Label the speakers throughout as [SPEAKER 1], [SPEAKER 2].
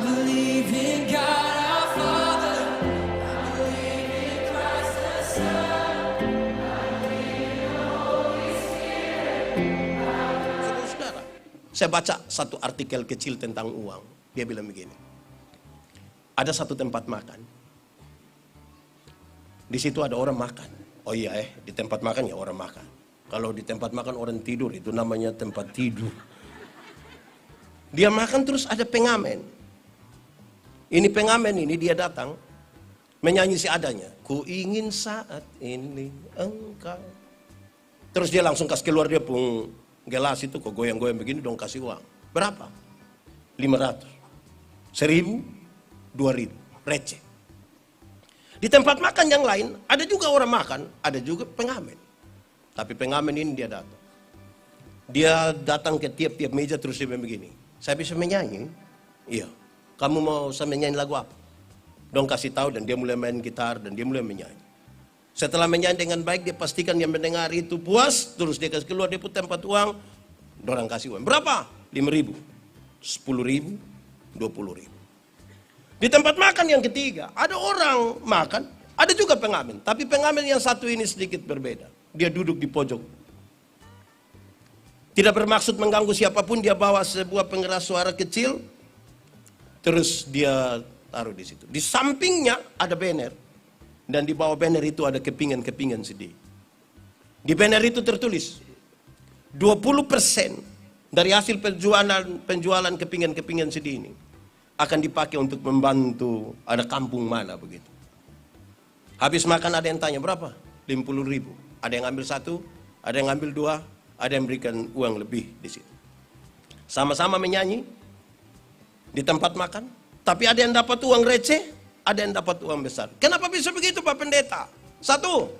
[SPEAKER 1] believe in God our Father. I believe in Christ the Son. I believe in the Holy Spirit.
[SPEAKER 2] Saudara, saya baca satu artikel kecil tentang uang. Dia bilang begini. Ada satu tempat makan. Di situ ada orang makan. Oh iya di tempat makan ya orang makan. Kalau di tempat makan orang tidur, itu namanya tempat tidur. Dia makan terus ada pengamen. Ini pengamen ini dia datang menyanyi seadanya. Ku ingin saat ini engkau. Terus dia langsung kasih keluar dia pun gelas itu kok goyang-goyang begini dong kasih uang. Berapa? 500. 1.000, 2.000, receh. Di tempat makan yang lain ada juga orang makan, ada juga pengamen. Tapi pengamen ini dia datang. Dia datang ke tiap-tiap meja terus dia begini. Saya bisa menyanyi? Iya. Kamu mau saya menyanyi lagu apa? Dong kasih tahu dan dia mulai main gitar dan dia mulai menyanyi. Setelah menyanyi dengan baik dia pastikan yang mendengar itu puas. Terus dia kasih keluar dia put tempat uang. Dorang kasih uang. Berapa? 5.000, 10.000, 20.000. Di tempat makan yang ketiga ada orang makan, ada juga pengamen. Tapi pengamen yang satu ini sedikit berbeda. Dia duduk di pojok. Tidak bermaksud mengganggu siapapun, dia bawa sebuah pengeras suara kecil, terus dia taruh di situ. Di sampingnya ada banner, dan di bawah banner itu ada kepingan-kepingan CD. Di banner itu tertulis, 20% dari hasil penjualan kepingan-kepingan CD ini akan dipakai untuk membantu ada kampung mana begitu. Habis makan ada yang tanya berapa? 50.000. Ada yang ambil satu, ada yang ambil dua, ada yang berikan uang lebih di situ. Sama-sama menyanyi di tempat makan, tapi ada yang dapat uang receh, ada yang dapat uang besar. Kenapa bisa begitu Pak Pendeta? Satu,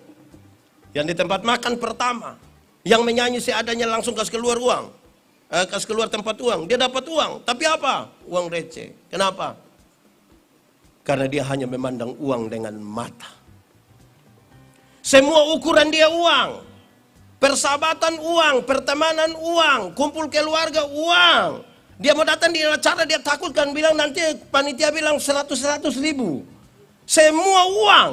[SPEAKER 2] yang di tempat makan pertama, yang menyanyi seadanya langsung kasih keluar uang, kasih keluar tempat uang, dia dapat uang, tapi apa? Uang receh. Kenapa? Karena dia hanya memandang uang dengan mata. Semua ukuran dia uang. Persahabatan uang, pertemanan uang, kumpul keluarga uang. Dia mau datang di acara dia takutkan bilang nanti panitia bilang 100 ribu. Semua uang.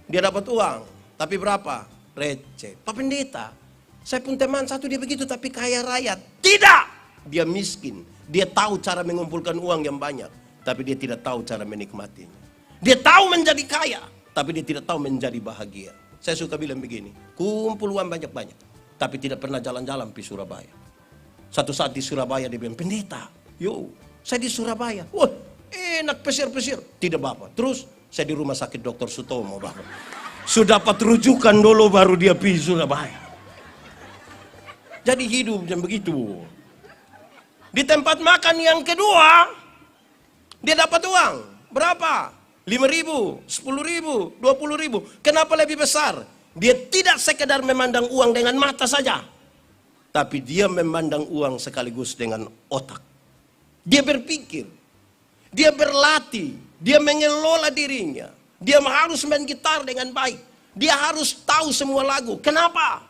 [SPEAKER 2] Dia dapat uang. Tapi berapa? Receh. Pak Pendeta, saya pun teman satu dia begitu tapi kaya raya. Tidak! Dia miskin. Dia tahu cara mengumpulkan uang yang banyak. Tapi dia tidak tahu cara menikmatinya. Dia tahu menjadi kaya. Tapi dia tidak tahu menjadi bahagia. Saya suka bilang begini, kumpul uang banyak-banyak, tapi tidak pernah jalan-jalan di Surabaya. Satu saat di Surabaya dia bilang, Pendeta, yo, saya di Surabaya. Wah, enak pesir-pesir. Tidak Bapak. Terus saya di rumah sakit Dr. Sutomo Bapak. Sudah dapat rujukan dulu baru dia pergi Surabaya. Jadi hidup yang begitu. Di tempat makan yang kedua, dia dapat uang. Berapa? 5.000, 10.000, 20.000. Kenapa lebih besar? Dia tidak sekedar memandang uang dengan mata saja. Tapi dia memandang uang sekaligus dengan otak. Dia berpikir. Dia berlatih. Dia mengelola dirinya. Dia harus main gitar dengan baik. Dia harus tahu semua lagu. Kenapa?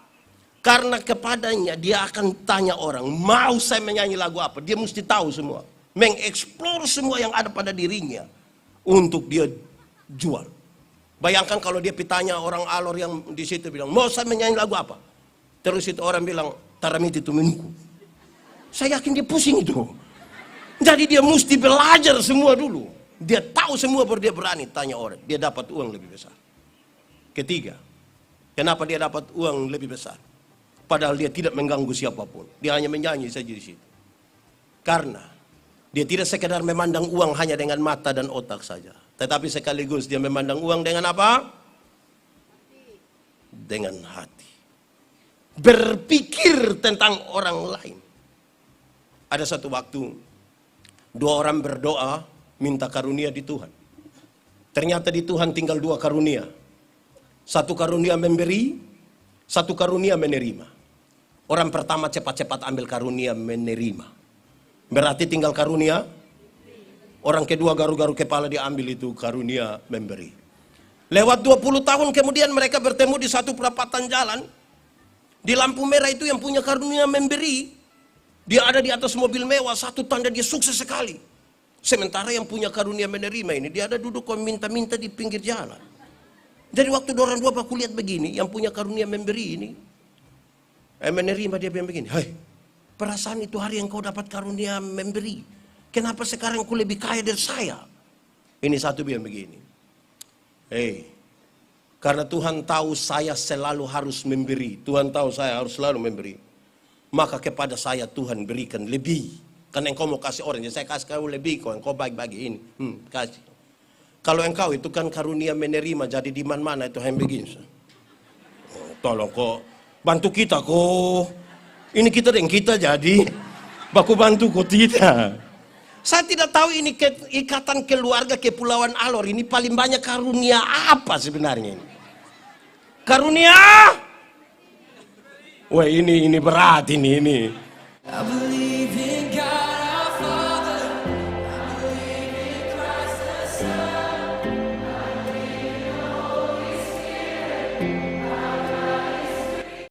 [SPEAKER 2] Karena kepadanya dia akan tanya orang, mau saya menyanyi lagu apa? Dia mesti tahu semua. Mengeksplor semua yang ada pada dirinya. Untuk dia jual. Bayangkan kalau dia pitanya orang alor yang di situ bilang, mau saya menyanyi lagu apa? Terus itu orang bilang, taramiti tuminuku. Saya yakin dia pusing itu. Jadi dia mesti belajar semua dulu. Dia tahu semua baru dia berani tanya orang. Dia dapat uang lebih besar. Ketiga, kenapa dia dapat uang lebih besar? Padahal dia tidak mengganggu siapapun. Dia hanya menyanyi saja di situ. Karena dia tidak sekedar memandang uang hanya dengan mata dan otak saja. Tetapi sekaligus dia memandang uang dengan apa? Dengan hati. Berpikir tentang orang lain. Ada satu waktu, dua orang berdoa minta karunia di Tuhan. Ternyata di Tuhan tinggal dua karunia. Satu karunia memberi, satu karunia menerima. Orang pertama cepat-cepat ambil karunia menerima. Berarti tinggal karunia. Orang kedua garu-garu kepala diambil itu karunia memberi. Lewat 20 tahun kemudian mereka bertemu di satu perapatan jalan. Di lampu merah itu yang punya karunia memberi. Dia ada di atas mobil mewah, satu tanda dia sukses sekali. Sementara yang punya karunia menerima ini, dia ada duduk kok minta-minta di pinggir jalan. Jadi waktu orang dua aku lihat begini, yang punya karunia memberi ini, menerima, dia bilang begini, hei, perasaan itu hari yang kau dapat karunia memberi, kenapa sekarang kau lebih kaya dari saya? Ini satu bilang begini, hei, karena Tuhan tahu saya selalu harus memberi, Tuhan tahu saya harus selalu memberi, maka kepada saya Tuhan berikan lebih. Karena engkau mau kasih orang, jadi saya kasih kau lebih, kau engkau bagi ini, kasih. Kalau engkau itu kan karunia menerima, jadi di mana-mana itu yang begini. Tolong kok, bantu kita kok. Ini kita dan kita jadi, baku bantu kok tidak. Saya tidak tahu ini ikatan keluarga Kepulauan Alor ini paling banyak karunia apa sebenarnya ini? Karunia? Wah ini berat ini.
[SPEAKER 1] I believe in God our Father. I believe in Christ the Son. I believe in the Holy Spirit.